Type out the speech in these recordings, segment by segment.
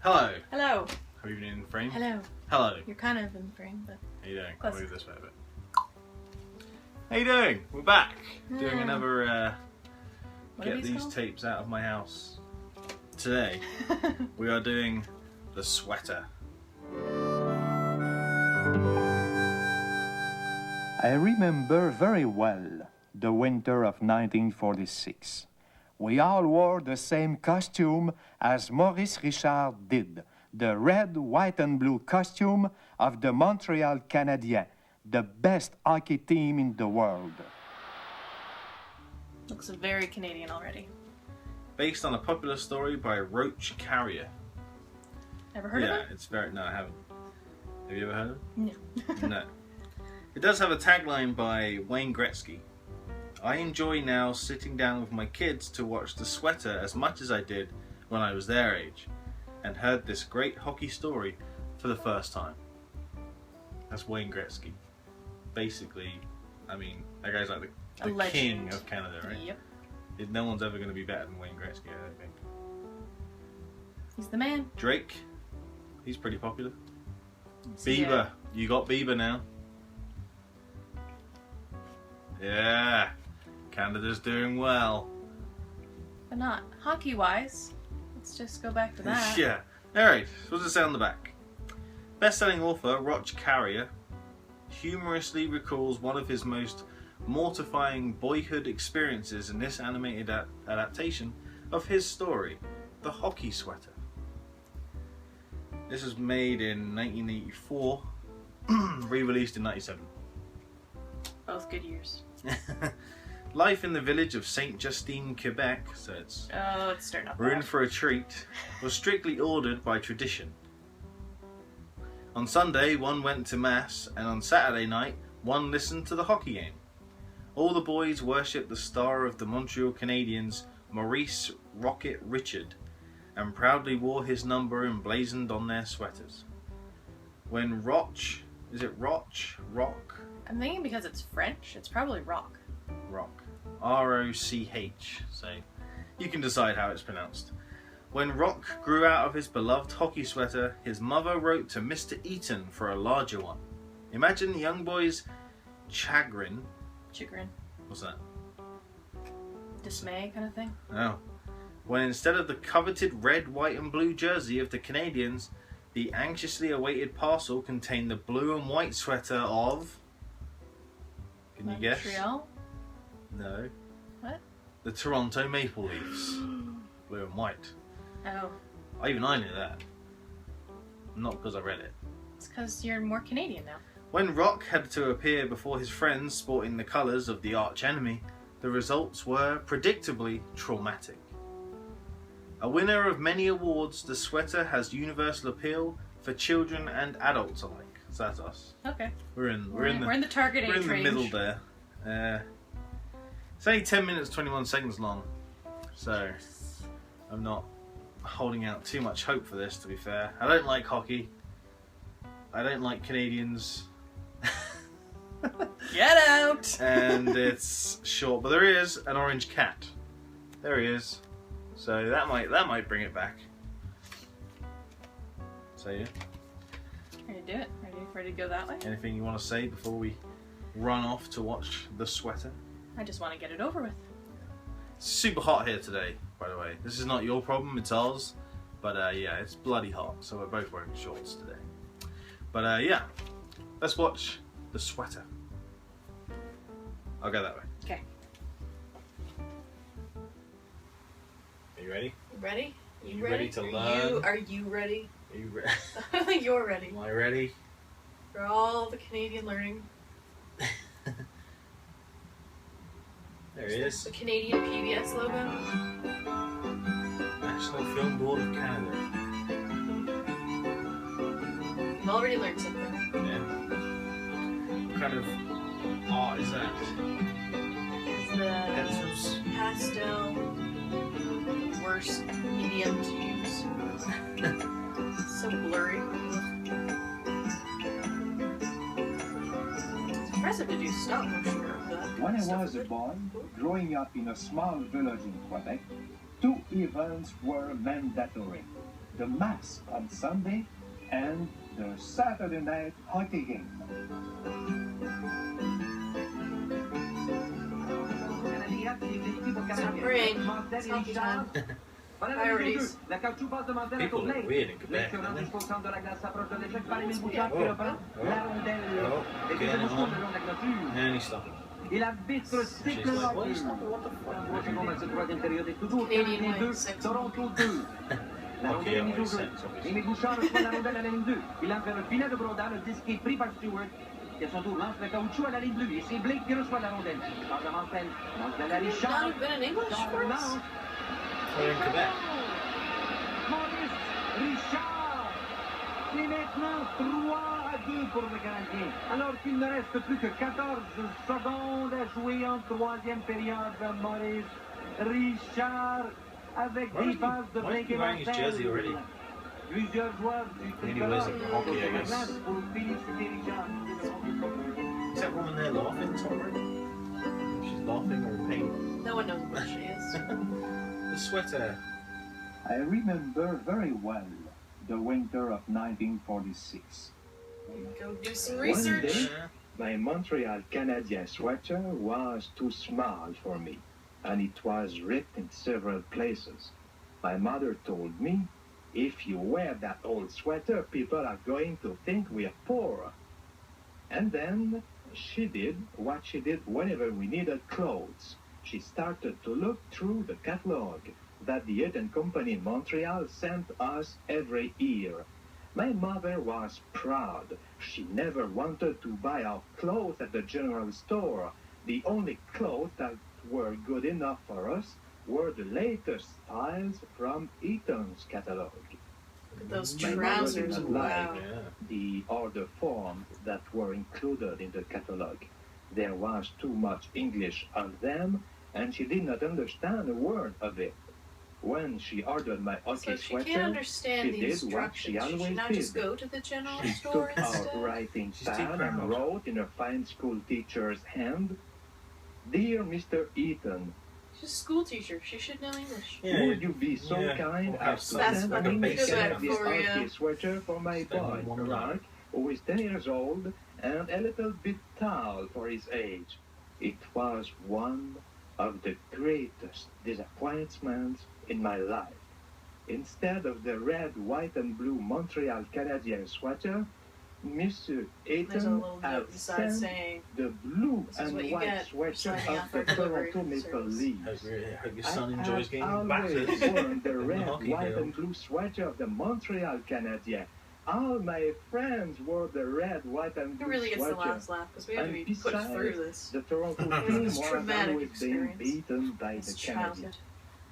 Hello. Hello. Have you been in frame? Hello. Hello. You're kind of in frame, but... How you doing? Close. I'll move this way a bit. How you doing? We're back. Doing another get these tapes out of my house. Today, we are doing The Sweater. I remember very well the winter of 1946. We all wore the same costume as Maurice Richard did, the red, white, and blue costume of the Montreal Canadiens, the best hockey team in the world. Looks very Canadian already. Based on a popular story by Roach Carrier. Ever heard of it? Yeah, it's very... No, I haven't. Have you ever heard of it? No. No. It does have a tagline by Wayne Gretzky. I enjoy now sitting down with my kids to watch The Sweater as much as I did when I was their age, and heard this great hockey story for the first time. That's Wayne Gretzky. Basically, I mean, that guy's like the king of Canada, right? Yep. No one's ever going to be better than Wayne Gretzky, I don't think. He's the man. Drake, he's pretty popular. Yeah. Bieber, you got Bieber now. Yeah, Canada's doing well. But not hockey-wise. Let's just go back to that. Yeah. Alright, so what does it say on the back? Best-selling author Roach Carrier humorously recalls one of his most mortifying boyhood experiences in this animated adaptation of his story, The Hockey Sweater. This was made in 1984, re-released in 1997. Both good years. Life in the village of Saint Justine, Quebec, so it's starting up. we're in for a treat, was strictly ordered by tradition. On Sunday, one went to Mass, and on Saturday night, one listened to the hockey game. All the boys worshipped the star of the Montreal Canadiens, Maurice Rocket Richard, and proudly wore his number emblazoned on their sweaters. When Rock? I'm thinking because it's French, it's probably rock. R-O-C-H, so you can decide how it's pronounced. When Rock grew out of his beloved hockey sweater, his mother wrote to Mr. Eaton for a larger one. Imagine the young boy's chagrin. What's that? Dismay kind of thing? Oh. When instead of the coveted red, white and blue jersey of the Canadiens, the anxiously awaited parcel contained the blue and white sweater of... Can you guess? Montreal? No. What? The Toronto Maple Leafs. Blue and white. Oh. Even I knew that. Not because I read it. It's because you're more Canadian now. When Rock had to appear before his friends sporting the colours of the arch enemy, the results were predictably traumatic. A winner of many awards, the sweater has universal appeal for children and adults alike. So that's us. Okay. We're in the target age range. We're in the middle there. It's only 10 minutes 21 seconds long, so I'm not holding out too much hope for this, to be fair. I don't like hockey. I don't like Canadians. Get out! And it's short, but there is an orange cat. There he is. So that might bring it back. So yeah. Ready to do it? Ready to go that way? Anything you want to say before we run off to watch The Sweater? I just want to get it over with. It's super hot here today, by the way. This is not your problem, it's ours. But yeah, it's bloody hot, so we're both wearing shorts today. But yeah, let's watch The Sweater. I'll go that way. Okay. Are you ready? Ready? You ready to learn? Are you ready? Are you ready? I think you're ready. Am I ready? For all the Canadian learning. There it is. The Canadian PBS logo. National Film Board of Canada. You've already learned something. Yeah. What kind of art is that? It's the Pencils. pastel, worst medium to use. So blurry. It's impressive to do stop motion work. When I was a boy, growing up in a small village in Quebec, two events were mandatory. the Mass on Sunday, and the Saturday night hockey game. Spring. It's hockey time. Priorities. People are weird in Quebec, aren't they? Okay, and he's stopping. Et l'arbitre siffle le hockey. Ce troisième période est toujours Canadian 2, wins, Toronto 2. La rondelle est mise au jeu. Amy Bouchard reçoit la rondelle à la ligne 2. Il entre le filet de Brodin, le disque est pris par Stewart. Qui à son tour lance le caoutchouc à la ligne bleue. Et c'est Blake qui reçoit la rondelle. Changement de peine. Lance de la Richard. Not even in English for us. We're in Quebec. Maurice Richard. C'est maintenant 3-2 pour le Canadien. Alors qu'il ne reste plus que 14 secondes à jouer en troisième période. Maurice Richard avec des passes de Why is he wearing his jersey already? Plusieurs joueurs du Anyways, like hockey, I guess. pour féliciter Richard. Is that woman there laughing somewhere? She's laughing or in pain? No one knows where she is. The sweater. I remember very well the winter of 1946. Go do some One research. day, my Montreal Canadien sweater was too small for me, and it was ripped in several places. My mother told me, if you wear that old sweater, people are going to think we are poor. And then she did what she did whenever we needed clothes. She started to look through the catalog that the Eaton Company in Montreal sent us every year. My mother was proud. She never wanted to buy our clothes at the general store. The only clothes that were good enough for us were the latest styles from Eaton's catalog. Look at those My mother trousers. did not Wow. like the order forms that were included in the catalog. There was too much English on them, and she did not understand a word of it. When she ordered my So hockey if she sweater, can't understand she these did what she instructions, should she always not did. just go to the general She store took out instead? writing She's too pad and proud. wrote in her fine school teacher's hand, "Dear Mr. Eaton, She's a school teacher. She should know English. would you be so kind Well, as to that's send funny. me Feel bad this for ya. hockey sweater for my Spend boy, $1. Mark, who is 10 years old and a little bit tall for his age." It was one of the greatest disappointments in my life. Instead of the red, white, and blue Montreal Canadien sweater, Monsieur There's a Eaton little had note beside sent saying, the blue "This is and what you white get for sweater signing of up the for delivery Toronto Maple service." Leafs. Hope your son I enjoys have getting always battered. worn the in the red, hockey white, field. and blue sweater of the Montreal Canadien. All my friends wore the red, white, and Who blue really gets the sweater. last laugh? Because we have to And be put besides, through this. The Toronto It's team a was traumatic always being experience. beaten by It's the Canadiens. childhood.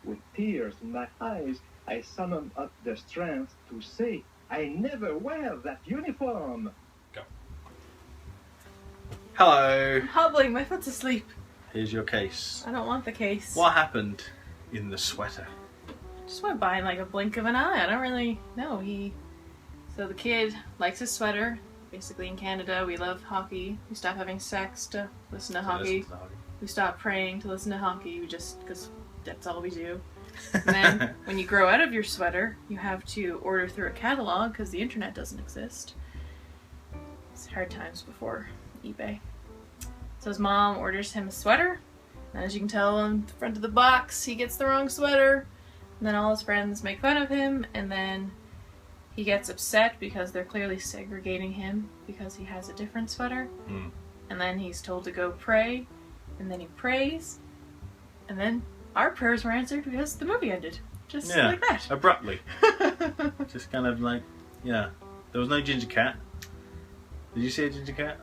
With tears in my eyes, I summoned up the strength to say, "I never wear that uniform." Hello. I'm hobbling. My foot's asleep. Here's your case. I don't want the case. What happened in the sweater? Just went by in like a blink of an eye. I don't really know. So the kid likes his sweater. Basically, in Canada, we love hockey. We stop having sex to listen to hockey. Listen to hockey. We stop praying to listen to hockey. We just, because that's all we do. And then when you grow out of your sweater, you have to order through a catalog because the internet doesn't exist. It's hard times before eBay. So his mom orders him a sweater. And as you can tell on the front of the box, he gets the wrong sweater. And then all his friends make fun of him. And then he gets upset because they're clearly segregating him because he has a different sweater. Mm. And then he's told to go pray. And then he prays. And then our prayers were answered because the movie ended. Just Yeah. like that. Abruptly. Just kind of like, yeah. There was no ginger cat. Did you see a ginger cat?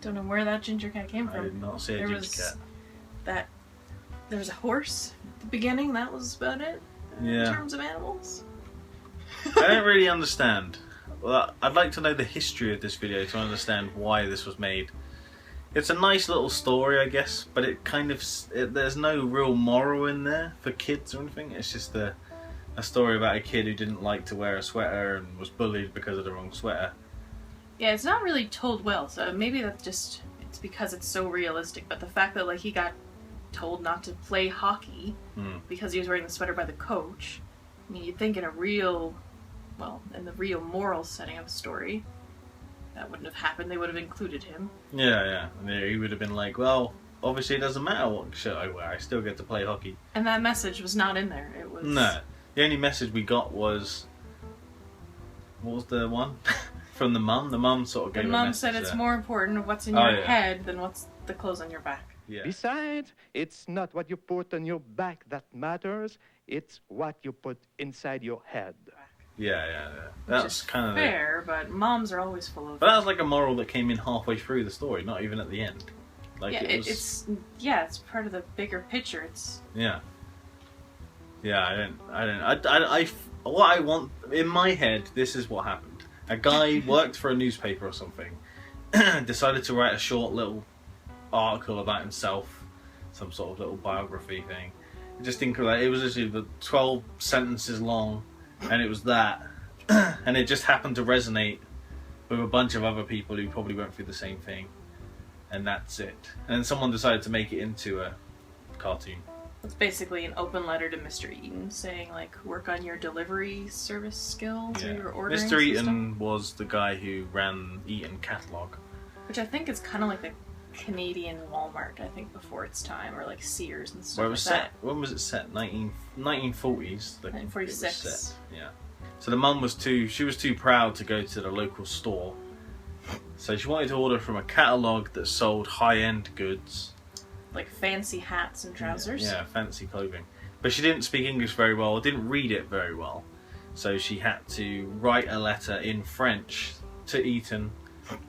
Don't know where that ginger cat came I from. did not see a There ginger was cat. there was a horse at the beginning. That was about it. In Yeah. terms of animals. I don't really understand. Well, I'd like to know the history of this video to understand why this was made. It's a nice little story, I guess, but it kind of there's no real moral in there for kids or anything. It's just a story about a kid who didn't like to wear a sweater and was bullied because of the wrong sweater. Yeah, it's not really told well, so maybe that's just it's because it's so realistic. But the fact that like he got told not to play hockey Hmm. because he was wearing the sweater by the coach, I mean, you'd think in the real moral setting of a story, that wouldn't have happened. They would have included him. Yeah. And he would have been like, well, obviously it doesn't matter what shirt I wear. I still get to play hockey. And that message was not in there. It was... No. The only message we got was... What was the one? From the mum? The mum sort of gave a message. The mum said it's more important what's in your head than what's the clothes on your back. Yeah. Besides, it's not what you put on your back that matters, it's what you put inside your head. Yeah. That's kind of fair, but moms are always full of... But that was like a moral that came in halfway through the story, not even at the end. Like yeah, it was... it's part of the bigger picture. It's... Yeah. Yeah, what I want... In my head, this is what happened. A guy worked for a newspaper or something, decided to write a short little article about himself, some sort of little biography thing. Just think of that. It was literally 12 sentences long, and it was that. And it just happened to resonate with a bunch of other people who probably went through the same thing. And that's it. And then someone decided to make it into a cartoon. It's basically an open letter to Mr. Eaton saying, like, work on your delivery service skills or your ordering Mr. system. Eaton was the guy who ran Eaton Catalog. Which I think is kind of like the Canadian Walmart, I think, before its time, or like Sears and stuff Where it was like set? When was it set? 1940s? 1946. It was set. Yeah. So the mum was too proud to go to the local store. So she wanted to order from a catalogue that sold high-end goods. Like fancy hats and trousers. Yeah, fancy clothing. But she didn't speak English very well, or didn't read it very well. So she had to write a letter in French to Eaton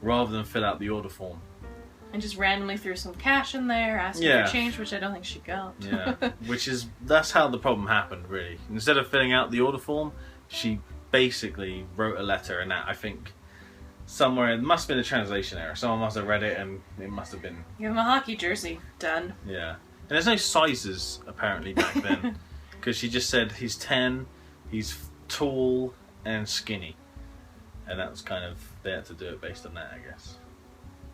rather than fill out the order form. And just randomly threw some cash in there, asking for change, which I don't think she got. Yeah, that's how the problem happened, really. Instead of filling out the order form, she basically wrote a letter, and that, I think, somewhere, it must have been a translation error. Someone must have read it, and it must have been... Give him a hockey jersey. Done. Yeah. And there's no sizes, apparently, back then. Because she just said, he's 10, he's tall, and skinny. And that was kind of, they had to do it based on that, I guess.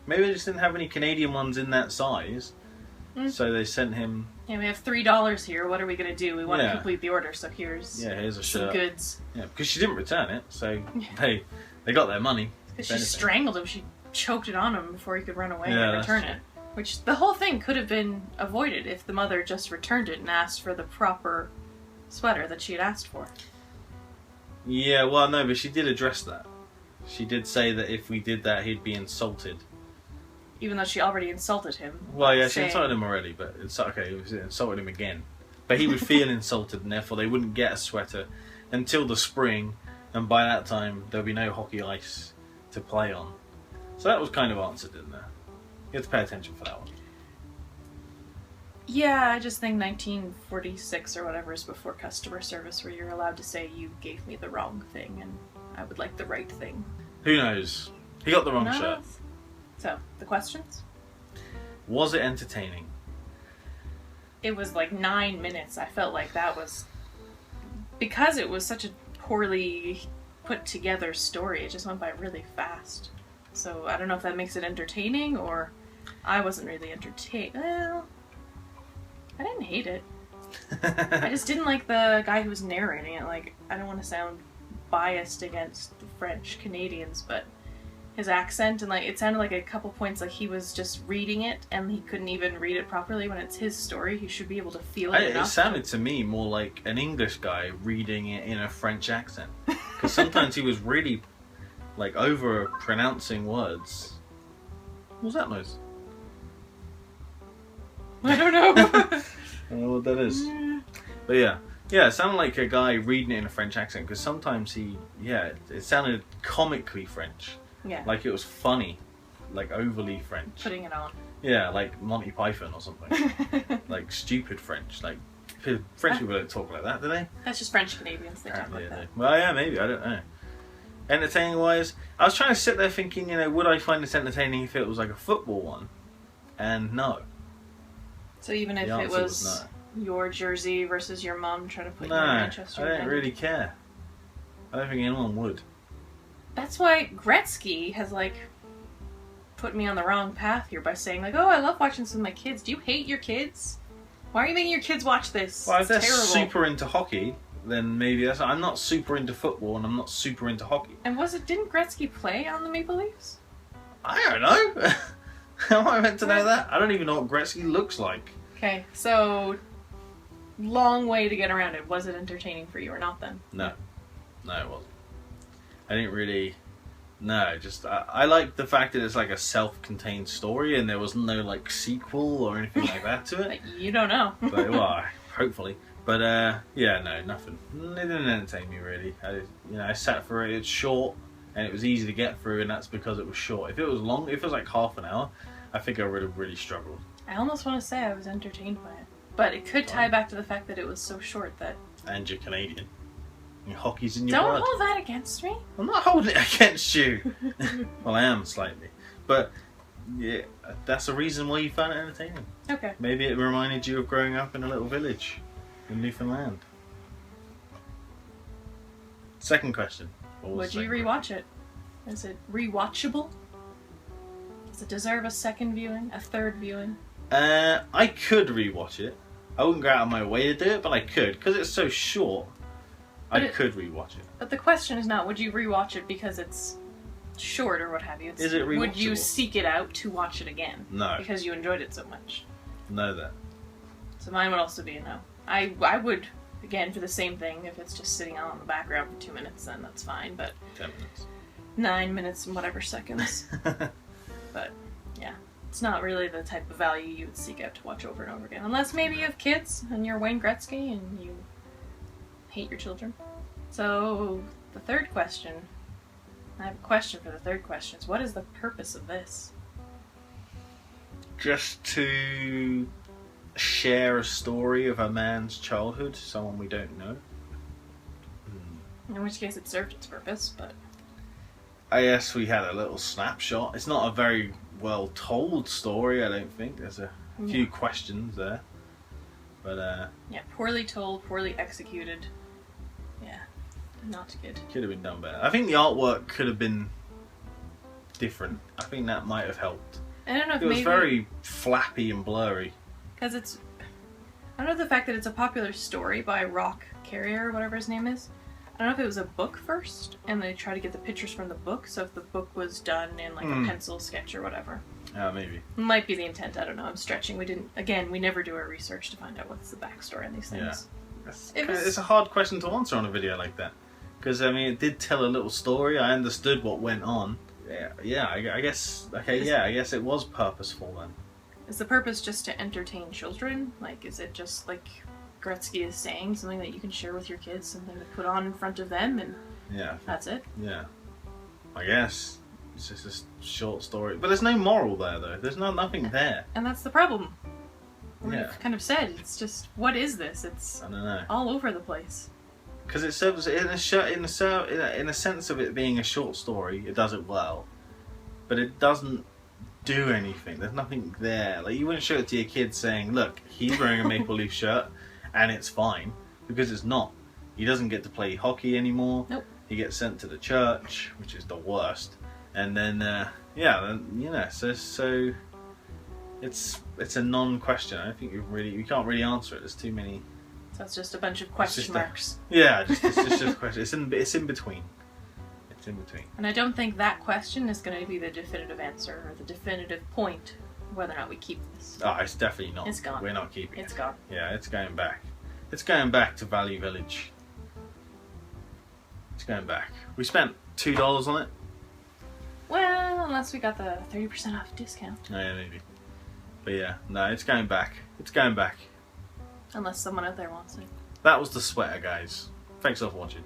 Maybe they just didn't have any Canadian ones in that size. So they sent him... Yeah, we have $3 here. What are we going to do? We want to complete the order, so here's a some shirt. goods. Yeah, because she didn't return it, so they got their money. Because she strangled him. She choked it on him before he could run away and return it. Which, the whole thing could have been avoided if the mother just returned it and asked for the proper sweater that she had asked for. Yeah, well, no, but she did address that. She did say that if we did that, he'd be insulted. Even though she already insulted him. Well, yeah, she insulted him already, but it's okay, she insulted him again. But he would feel insulted, and therefore they wouldn't get a sweater until the spring, and by that time there'll be no hockey ice to play on. So that was kind of answered in there. You have to pay attention for that one. Yeah, I just think 1946 or whatever is before customer service, where you're allowed to say you gave me the wrong thing and I would like the right thing. Who knows? He got the wrong shirt. So, the questions? Was it entertaining? It was like 9 minutes. I felt like that was... Because it was such a poorly put together story, it just went by really fast. So, I don't know if that makes it entertaining, or I wasn't really entertained. Well, I didn't hate it. I just didn't like the guy who was narrating it. Like, I don't want to sound biased against the French Canadians, but his accent, and like it sounded like a couple points like he was just reading it and he couldn't even read it properly. When it's his story, he should be able to feel it enough. It sounded to me more like an English guy reading it in a French accent, because sometimes he was really like over pronouncing words. What was that noise? I don't know. I don't know what that is. But yeah, it sounded like a guy reading it in a French accent, because sometimes it sounded comically French. Yeah. Like it was funny, like overly French. Putting it on. Yeah, like Monty Python or something. Like stupid French. Like French people don't talk like that, do they? That's just French Canadians. They talk like that. Well, yeah, maybe. I don't know. Entertaining wise, I was trying to sit there thinking, would I find this entertaining if it was like a football one? And no. So even if it was your jersey versus your mom trying to put you in Manchester, I don't really care. I don't think anyone would. That's why Gretzky has put me on the wrong path here by saying oh, I love watching this with my kids. Do you hate your kids? Why are you making your kids watch this? Well, if they're terrible. super into hockey, then maybe that's. I'm not super into football and I'm not super into hockey. And didn't Gretzky play on the Maple Leafs? I don't know. How am I meant to know that? I don't even know what Gretzky looks like. Okay, so long way to get around it. Was it entertaining for you or not then? No, it wasn't. I didn't really. No, just I like the fact that it's like a self-contained story and there was no like sequel or anything like that to it. But you don't know. But, well, hopefully. But yeah, no, nothing. It didn't entertain me really. I sat for it. It's short and it was easy to get through, and that's because it was short. If it was long, if it was like half an hour, I think I would have really struggled. I almost want to say I was entertained by it, but it could tie back to the fact that it was so short that. And you're Canadian. And hockey's in your Don't blood. hold that against me. I'm not holding it against you. Well, I am slightly, but yeah, that's the reason why you found it entertaining. Okay. Maybe it reminded you of growing up in a little village in Newfoundland. Second question. Would you rewatch it? Is it rewatchable? Does it deserve a second viewing? A third viewing? I could rewatch it. I wouldn't go out of my way to do it, but I could because it's so short. I could rewatch it. But the question is not, would you rewatch it because it's short or what have you? Is it rewatchable? Would you seek it out to watch it again? No. Because you enjoyed it so much. Know that. So mine would also be a no. I would, again, for the same thing, if it's just sitting on in the background for 2 minutes, then that's fine, but 10 minutes. 9 minutes and whatever seconds. But, yeah. It's not really the type of value you would seek out to watch over and over again. Unless maybe you have kids and you're Wayne Gretzky and you hate your children. So, the third question. I have a question for the third question. What is the purpose of this? Just to share a story of a man's childhood, someone we don't know. In which case it served its purpose, but... I guess we had a little snapshot. It's not a very well told story, I don't think. There's a few questions there. But, yeah, poorly told, poorly executed. Yeah, not good. Could have been done better. I think the artwork could have been different. I think that might have helped. I don't know if it was maybe... very flappy and blurry. Because it's... I don't know the fact that it's a popular story by Rock Carrier, or whatever his name is. I don't know if it was a book first, and they try to get the pictures from the book, so if the book was done in like a pencil sketch or whatever. Maybe. Might be the intent, I don't know, I'm stretching. We never do our research to find out what's the backstory on these things. Yeah. It's a hard question to answer on a video like that. Because, I mean, it did tell a little story, I understood what went on. Yeah, I guess, okay, I guess it was purposeful then. Is the purpose just to entertain children? Like, is it just like Gretzky is saying, something that you can share with your kids, something to put on in front of them, and that's it? Yeah. I guess. It's just a short story. But there's no moral there, though. There's nothing there. And that's the problem. Yeah. We've kind of said, it's just, what is this? It's I don't know. all over the place. Because it serves, in a sense of it being a short story, it does it well. But it doesn't do anything. There's nothing there. Like, you wouldn't show it to your kids saying, look, he's wearing a Maple Leaf shirt, and it's fine. Because it's not. He doesn't get to play hockey anymore. Nope. He gets sent to the church, which is the worst. And then, so it's a non-question. I don't think you can't really answer it. There's too many. So it's just a bunch of question marks. It's just a question. It's in between. It's in between. And I don't think that question is going to be the definitive answer or the definitive point of whether or not we keep this. Oh, it's definitely not. It's gone. We're not keeping it. It's gone. Yeah, it's going back. It's going back to Valley Village. It's going back. We spent $2 on it. Well, unless we got the 30% off discount. Oh, yeah, maybe. But yeah, no, it's going back. It's going back. Unless someone out there wants it. That was the sweater, guys. Thanks a lot for watching.